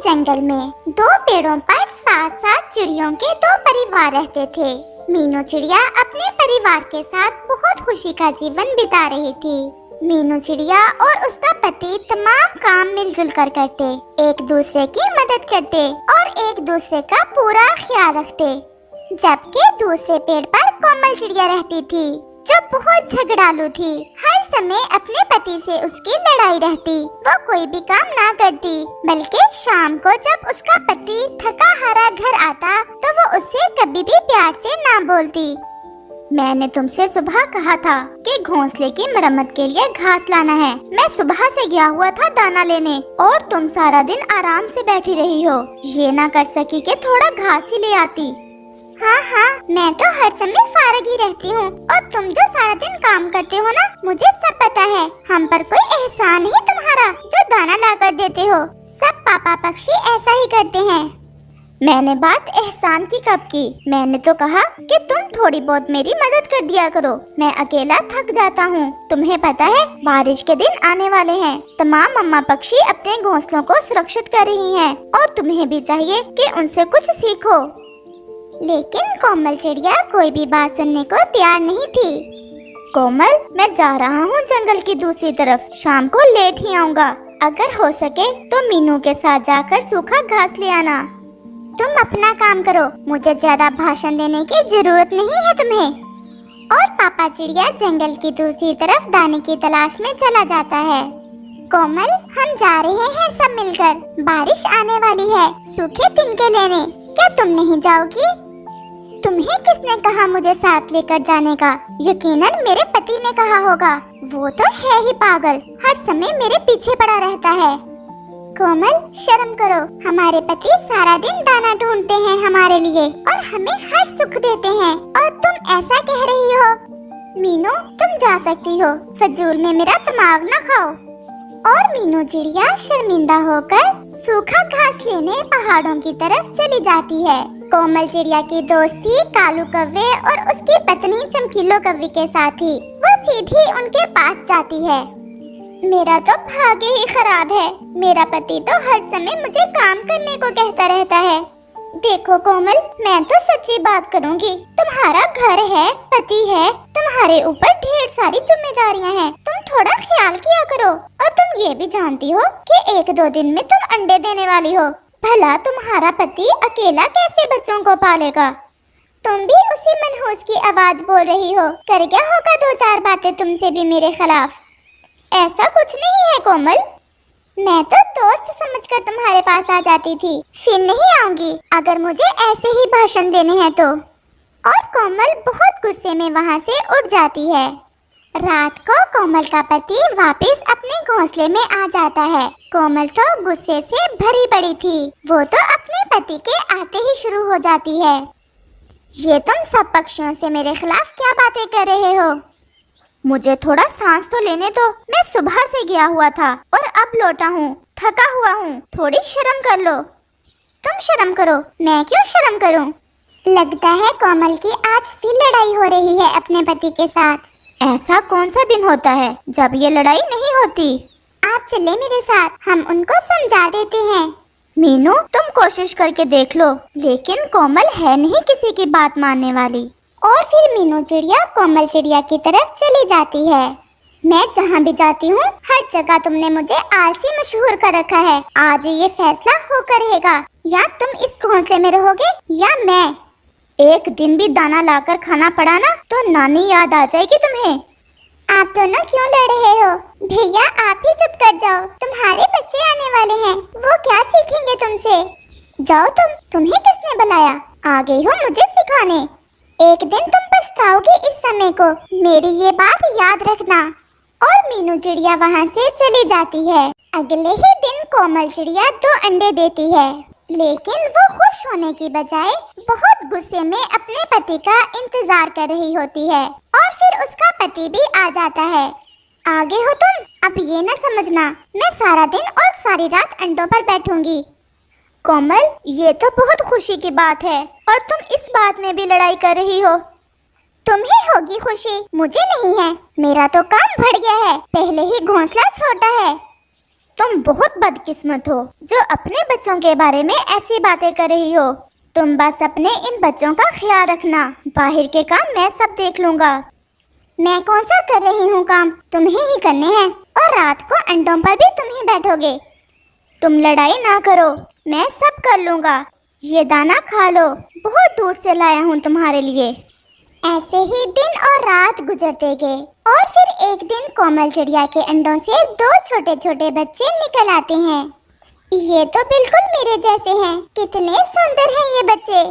जंगल में दो पेड़ों पर साथ साथ चिड़ियों के दो परिवार रहते थे। मीनू चिड़िया अपने परिवार के साथ बहुत खुशी का जीवन बिता रही थी। मीनू चिड़िया और उसका पति तमाम काम मिलजुल कर करते, एक दूसरे की मदद करते और एक दूसरे का पूरा ख्याल रखते। जबकि दूसरे पेड़ पर कोमल चिड़िया रहती थी, जो बहुत झगड़ालू थी। हर समय अपने पति से उसकी लड़ाई रहती। वो कोई भी काम ना करती, बल्कि शाम को जब उसका पति थका हारा घर आता तो वो उससे कभी भी प्यार से ना बोलती। मैंने तुमसे सुबह कहा था कि घोंसले की मरम्मत के लिए घास लाना है। मैं सुबह से गया हुआ था दाना लेने और तुम सारा दिन आराम से बैठी रही हो। ये ना कर सकी कि थोड़ा घास ही ले आती। हाँ, मैं तो हर समय फारग ही रहती हूँ और तुम जो सारा दिन काम करते हो ना, मुझे सब पता है। हम पर कोई एहसान नहीं तुम्हारा जो दाना ला कर देते हो। सब पापा पक्षी ऐसा ही करते हैं। मैंने बात एहसान की कब की? मैंने तो कहा कि तुम थोड़ी बहुत मेरी मदद कर दिया करो। मैं अकेला थक जाता हूँ। तुम्हें पता है बारिश के दिन आने वाले हैं। तमाम मम्मा पक्षी अपने घोंसलों को सुरक्षित कर रही हैं और तुम्हें भी चाहिए कि उनसे कुछ सीखो। लेकिन कोमल चिड़िया कोई भी बात सुनने को तैयार नहीं थी। कोमल, मैं जा रहा हूँ जंगल की दूसरी तरफ। शाम को लेट ही आऊँगा। अगर हो सके तो मीनू के साथ जाकर सूखा घास ले आना। तुम अपना काम करो, मुझे ज्यादा भाषण देने की जरूरत नहीं है तुम्हें। और पापा चिड़िया जंगल की दूसरी तरफ दाने की तलाश में चला जाता है। कोमल, हम जा रहे हैं सब मिलकर। बारिश आने वाली है सूखे तिनके लेने। क्या तुम नहीं जाओगी? तुम्हें किसने कहा मुझे साथ लेकर जाने का? यकीनन मेरे पति ने कहा होगा। वो तो है ही पागल, हर समय मेरे पीछे पड़ा रहता है। कोमल, शर्म करो। हमारे पति सारा दिन दाना ढूंढते हैं हमारे लिए और हमें हर सुख देते हैं, और तुम ऐसा कह रही हो? मीनू, तुम जा सकती हो, फजूल में मेरा दिमाग न खाओ। और मीनू चिड़िया शर्मिंदा होकर सूखा घास लेने पहाड़ों की तरफ चली जाती है। कोमल चिड़िया की दोस्ती कालू कौवे और उसकी पत्नी चमकीलो कौवे के साथ ही वो सीधी उनके पास जाती है। मेरा तो भाग्य ही खराब है। मेरा पति तो हर समय मुझे काम करने को कहता रहता है। देखो कोमल, मैं तो सच्ची बात करूंगी। तुम्हारा घर है, पति है, तुम्हारे ऊपर ढेर सारी जिम्मेदारियां हैं। तुम थोड़ा ख्याल किया करो। और तुम ये भी जानती हो कि 1-2 दिन में तुम अंडे देने वाली हो। भला तुम्हारा पति अकेला कैसे बच्चों को पालेगा? तुम भी उसी मनहूस की आवाज बोल रही हो। कर क्या होगा 2-4 बातें तुमसे भी मेरे खिलाफ? ऐसा कुछ नहीं है कोमल। मैं तो दोस्त समझकर तुम्हारे पास आ जाती थी, फिर नहीं आऊंगी अगर मुझे ऐसे ही भाषण देने हैं तो। और कोमल बहुत गुस्से में वहाँ से उठ जाती है। रात को कोमल का पति वापस अपने घोंसले में आ जाता है। कोमल तो गुस्से से भरी पड़ी थी। वो तो अपने पति के आते ही शुरू हो जाती है। ये तुम सब पक्षियों से मेरे खिलाफ क्या बातें कर रहे हो? मुझे थोड़ा सांस तो लेने दो। मैं सुबह से गया हुआ था और अब लौटा हूँ, थका हुआ हूँ। थोड़ी शर्म कर लो। तुम शर्म करो, मैं क्यों शर्म करूँ? लगता है कोमल की आज फिर लड़ाई हो रही है अपने पति के साथ। ऐसा कौन सा दिन होता है जब ये लड़ाई नहीं होती? आप चले मेरे साथ, हम उनको समझा देते हैं। मीनू, तुम कोशिश करके देख लो, लेकिन कोमल है नहीं किसी की बात मानने वाली। और फिर मीनू चिड़िया कोमल चिड़िया की तरफ चली जाती है। मैं जहाँ भी जाती हूँ हर जगह तुमने मुझे आलसी मशहूर कर रखा है। आज ये फैसला होकर रहेगा, या तुम इस घोंसले में रहोगे या मैं। एक दिन भी दाना लाकर खाना पड़ा ना तो नानी याद आ जाएगी तुम्हें। आप दोनों क्यों लड़ रहे हो? भैया आप ही चुप कर जाओ, तुम्हारे बच्चे आने वाले हैं, वो क्या सीखेंगे तुमसे। जाओ तुम्हें किसने बुलाया? आ गई हो मुझे सिखाने। एक दिन तुम पछताओगी इस समय को, मेरी ये बात याद रखना। और मीनू चिड़िया वहाँ से चली जाती है। अगले ही दिन कोमल चिड़िया 2 अंडे देती है, लेकिन वो खुश होने की बजाय बहुत गुस्से में अपने पति का इंतजार कर रही होती है। और फिर उसका पति भी आ जाता है। आगे हो तुम, अब ये न समझना मैं सारा दिन और सारी रात अंडों पर बैठूंगी। कोमल, ये तो बहुत खुशी की बात है और तुम इस बात में भी लड़ाई कर रही हो। तुम्हें होगी खुशी, मुझे नहीं है। मेरा तो काम बढ़ गया है, पहले ही घोंसला छोटा है। तुम बहुत बदकिस्मत हो जो अपने बच्चों के बारे में ऐसी बातें कर रही हो। तुम बस अपने इन बच्चों का ख्याल रखना, बाहर के काम मैं सब देख लूँगा। मैं कौन सा कर रही हूँ काम, तुम्हें ही करने हैं, और रात को अंडों पर भी तुम ही बैठोगे। तुम लड़ाई ना करो, मैं सब कर लूँगा। ये दाना खा लो, बहुत दूर से लाया हूँ तुम्हारे लिए। ऐसे ही दिन और रात गुजरते गए और फिर एक दिन कोमल चिड़िया के अंडों से 2 छोटे छोटे बच्चे निकल आते हैं। ये तो बिल्कुल मेरे जैसे हैं, कितने सुंदर हैं ये बच्चे।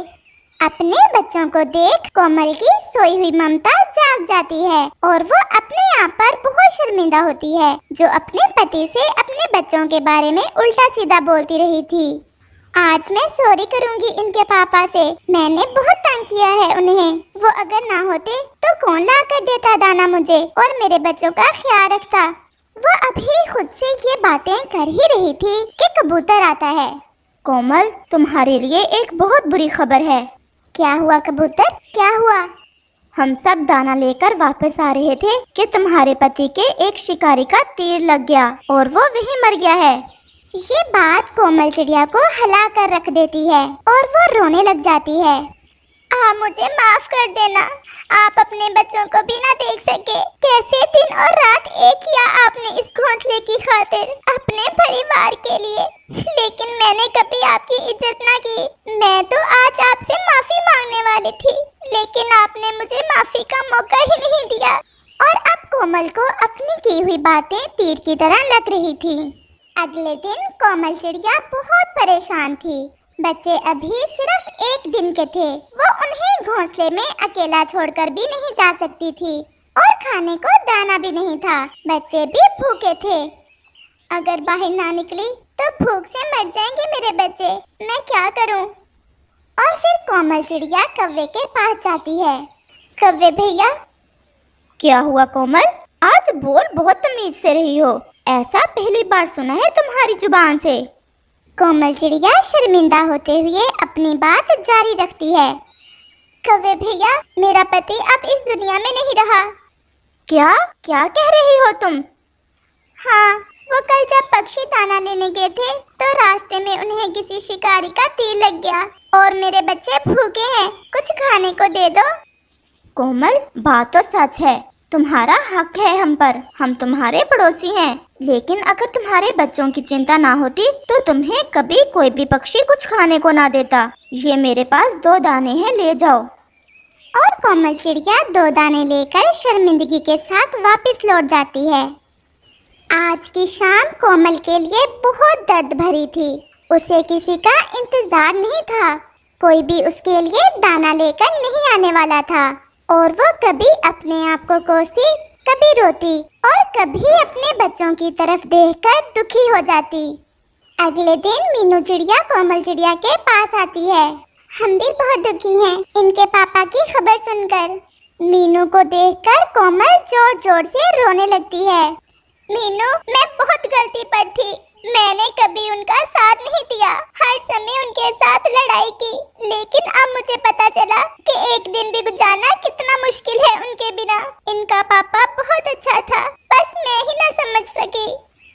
अपने बच्चों को देख कोमल की सोई हुई ममता जाग जाती है और वो अपने आप पर बहुत शर्मिंदा होती है, जो अपने पति से अपने बच्चों के बारे में उल्टा सीधा बोलती रही थी। आज मैं सॉरी करूंगी इनके पापा से, मैंने बहुत तंग किया है उन्हें। वो अगर ना होते तो कौन ला कर देता दाना मुझे और मेरे बच्चों का ख्याल रखता। वो अभी खुद से ये बातें कर ही रही थी कि कबूतर आता है। कोमल, तुम्हारे लिए एक बहुत बुरी खबर है। क्या हुआ कबूतर, क्या हुआ? हम सब दाना लेकर वापस आ रहे थे कि तुम्हारे पति के एक शिकारी का तीर लग गया और वो वहीं मर गया है। ये बात कोमल चिड़िया को हिला कर रख देती है और वो रोने लग जाती है। मुझे माफ कर देना, आप अपने बच्चों को भी ना देख सके। कैसे दिन और रात एक किया आपने इस घोंसले की खातिर, अपने परिवार के लिए, लेकिन मैंने कभी आपकी इज्जत ना की। मैं तो आज आपसे माफी मांगने वाली थी, लेकिन आपने मुझे माफी का मौका ही नहीं दिया। और अब कोमल को अपनी की हुई बातें तीर की तरह लग रही थी। अगले दिन कोमल चिड़िया बहुत परेशान थी। बच्चे अभी सिर्फ 1 दिन के थे। वो उन्हें घोंसले में अकेला छोड़कर भी नहीं जा सकती थी और खाने को दाना भी नहीं था। बच्चे भी भूखे थे। अगर बाहर ना निकली तो भूख से मर जाएंगे मेरे बच्चे, मैं क्या करूं? और फिर कोमल चिड़िया कौवे के पास जाती है। कौवे भैया। क्या हुआ कोमल, आज बोल बहुत तमीज से रही हो, ऐसा पहली बार सुना है तुम्हारी जुबान से। कोमल चिड़िया शर्मिंदा होते हुए अपनी बात जारी रखती है। कौवे भैया, मेरा पति अब इस दुनिया में नहीं रहा। क्या क्या कह रही हो तुम? हाँ, वो कल जब पक्षी दाना लेने गए थे तो रास्ते में उन्हें किसी शिकारी का तीर लग गया और मेरे बच्चे भूखे हैं, कुछ खाने को दे दो। कोमल, बात तो सच है, तुम्हारा हक है हम पर, हम तुम्हारे पड़ोसी हैं। लेकिन अगर तुम्हारे बच्चों की चिंता ना होती तो तुम्हें कभी कोई भी पक्षी कुछ खाने को ना देता। ये मेरे पास 2 दाने हैं, ले जाओ। और कोमल चिड़िया 2 दाने लेकर शर्मिंदगी के साथ वापस लौट जाती है। आज की शाम कोमल के लिए बहुत दर्द भरी थी। उसे किसी का इंतजार नहीं था, कोई भी उसके लिए दाना लेकर नहीं आने वाला था और वो कभी अपने आप को कोसती, कभी रोती और कभी अपने बच्चों की तरफ देखकर दुखी हो जाती। अगले दिन मीनू चिड़िया कोमल चिड़िया के पास आती है। हम भी बहुत दुखी हैं इनके पापा की खबर सुनकर। मीनू को देखकर कोमल जोर जोर से रोने लगती है। मीनू, मैं बहुत गलती पर थी, मैंने कभी उनका साथ नहीं दिया, हर समय उनके साथ लड़ाई की, लेकिन अब मुझे पता चला कि एक दिन भी गुजारना कितना मुश्किल है उनके बिना। इनका पापा बहुत अच्छा था, बस मैं ही ना समझ सकी।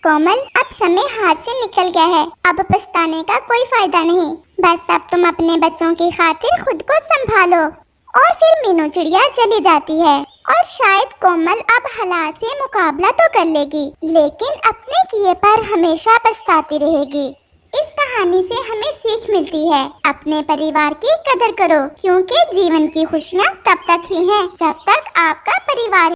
कोमल, अब समय हाथ से निकल गया है, अब पछताने का कोई फायदा नहीं। बस अब तुम अपने बच्चों की खातिर खुद को संभालो। और फिर मीनू चिड़िया चली जाती है और शायद कोमल अब हालात से मुकाबला तो कर लेगी, लेकिन अपने किए पर हमेशा पछताती रहेगी। इस कहानी से हमें सीख मिलती है, अपने परिवार की कदर करो, क्योंकि जीवन की खुशियाँ तब तक ही हैं जब तक आपका परिवार